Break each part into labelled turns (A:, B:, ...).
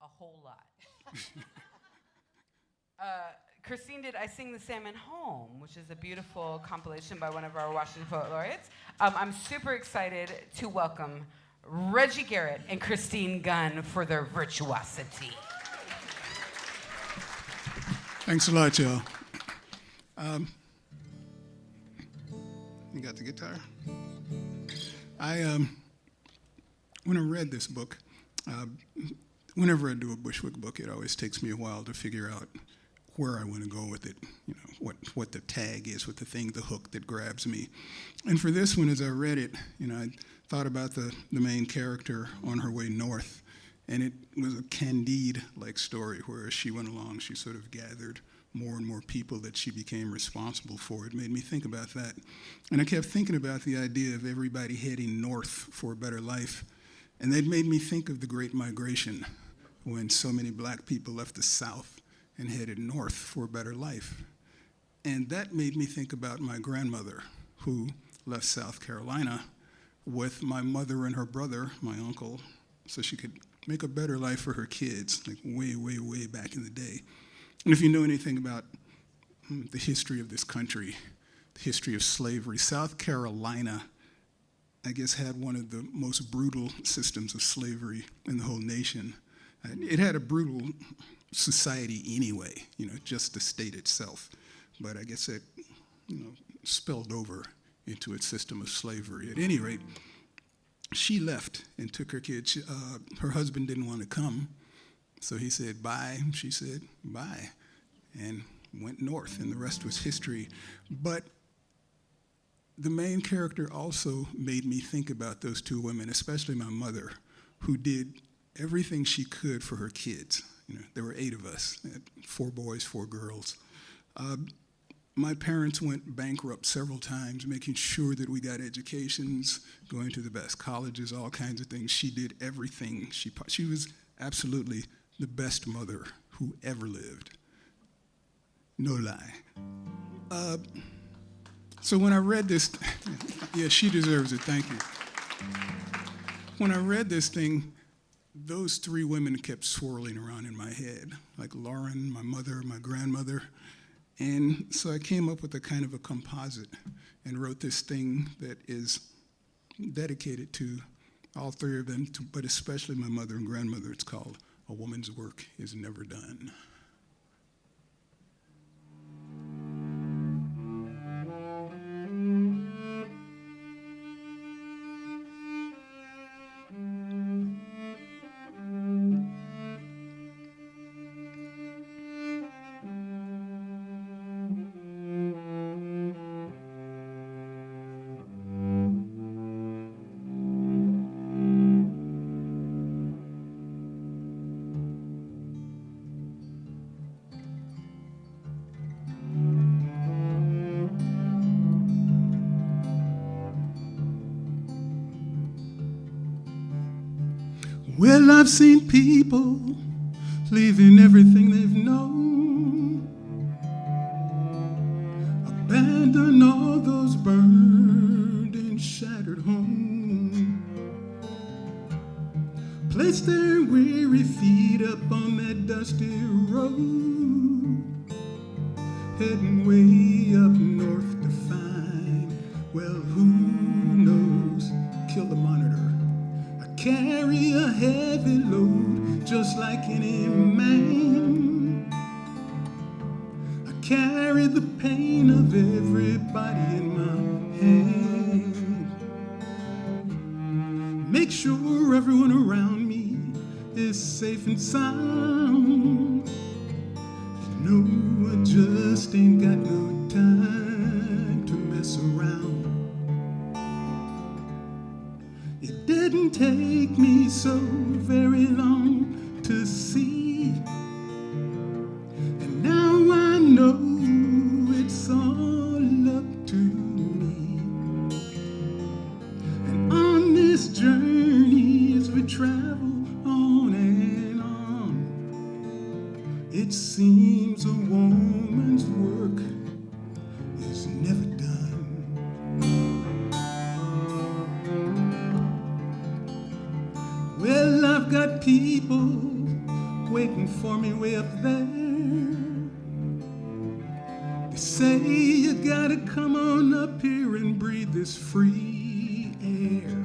A: a whole lot. Christine did I Sing the Salmon Home, which is a beautiful compilation by one of our Washington Poet Laureates. I'm super excited to welcome Reggie Garrett and Christine Gunn for their virtuosity.
B: Thanks a lot, y'all. You got the guitar? When I read this book, whenever I do a Bushwick book, it always takes me a while to figure out where I want to go with it, you know, what the tag is, what the thing, the hook that grabs me. And for this one, as I read it, you know, I thought about the main character on her way north, and it was a Candide-like story where as she went along, she sort of gathered more and more people that she became responsible for. It made me think about that. And I kept thinking about the idea of everybody heading north for a better life. And that made me think of the Great Migration, when so many black people left the South and headed north for a better life. And that made me think about my grandmother, who left South Carolina with my mother and her brother, my uncle, so she could make a better life for her kids, like way, way, way back in the day. And if you know anything about the history of this country, the history of slavery, South Carolina, I guess, had one of the most brutal systems of slavery in the whole nation. It had a brutal society anyway, you know, just the state itself. But I guess it, you know, spilled over into its system of slavery. At any rate, she left and took her kids. Her husband didn't want to come, so he said bye. She said bye, and went north, and the rest was history. But the main character also made me think about those two women, especially my mother, who did everything she could for her kids. You know, there were 8 of us, 4 boys, 4 girls. My parents went bankrupt several times, making sure that we got educations, going to the best colleges, all kinds of things. She did everything. She was absolutely the best mother who ever lived. No lie. So when I read this, yeah, she deserves it, thank you. When I read this thing, those 3 women kept swirling around in my head, like Lauren, my mother, my grandmother. And so I came up with a kind of a composite and wrote this thing that is dedicated to all 3 of them, but especially my mother and grandmother. It's called A Woman's Work Is Never Done. Well, I've seen people leaving everything they've known, abandon all those burned and shattered homes, place their weary feet up on that dusty road, heading way up north to find, well, who knows, kill the monitor. Carry a heavy load just like any man. I carry the pain of everybody in my hand. Make sure everyone around me is safe and sound. You know I just ain't got no time to mess around. It didn't take me so very long to see, and now I know it's all up to me. And on this journey as we travel on and on, it seems a woman's work is never done. Well, I've got people waiting for me way up there. They say you gotta come on up here and breathe this free air.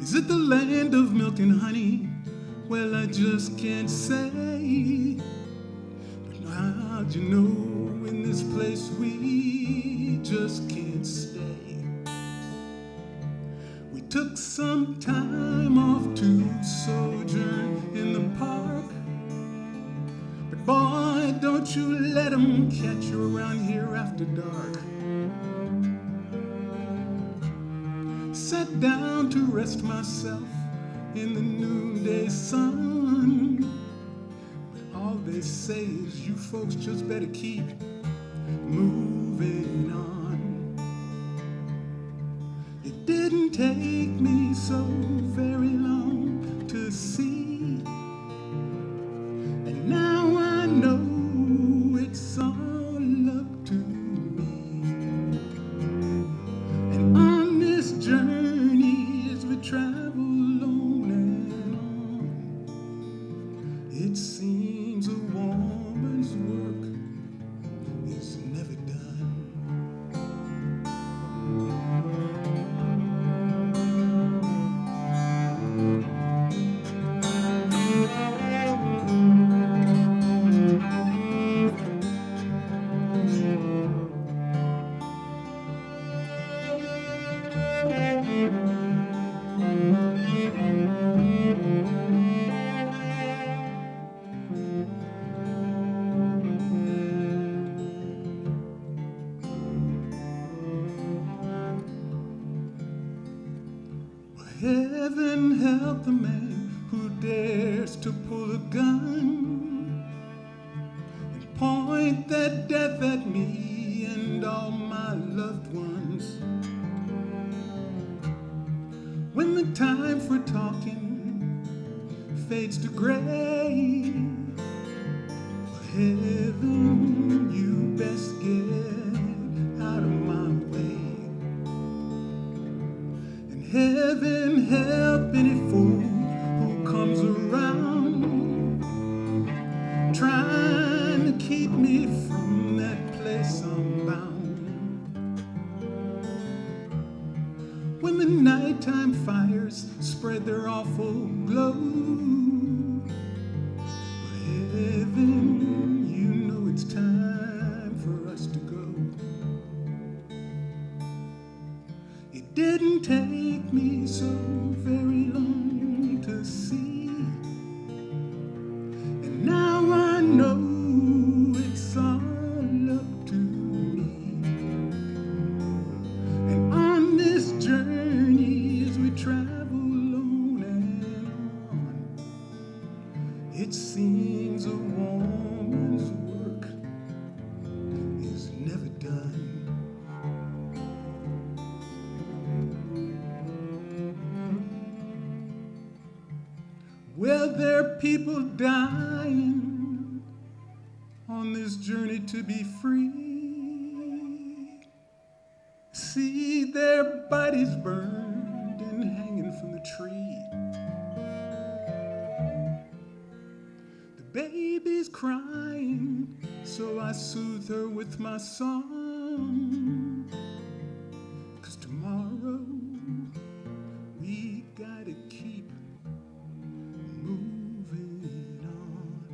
B: Is it the land of milk and honey? Well, I just can't say. But how'd you know in this place we just can't stay? We took some time off to sojourn in the park. But boy, don't you let 'em catch you around here after dark. Sat down to rest myself in the noonday sun. But all they say is you folks just better keep moving on. It didn't take me so very long to see, and now I know it's all up to me. And on this journey as we travel on and on, it seems a woman's work is never done. Heaven help the man who dares to pull a gun and point that death at me and all my loved ones. When the time for talking fades to gray, heaven, you best get out of my way. Heaven help any fool who comes around trying to keep me from that place I'm bound. When the nighttime fires spread their awful glow, heaven, you know it's time for us to go. It didn't take me so very long to see, and now I know it's all up to me. And on this journey as we travel on and on, it seems a woman's work is never done. Well, there are people dying on this journey to be free. See their bodies burned and hanging from the tree. The baby's crying, so I soothe her with my song. 'Cause tomorrow we gotta keep moving on.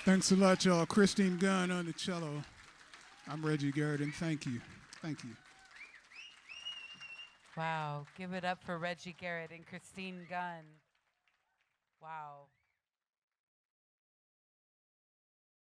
B: Thanks a lot, y'all. Christine Gunn on the cello. I'm Reggie Garrett, and thank you. Thank you.
A: Wow. Give it up for Reggie Garrett and Christine Gunn. Wow.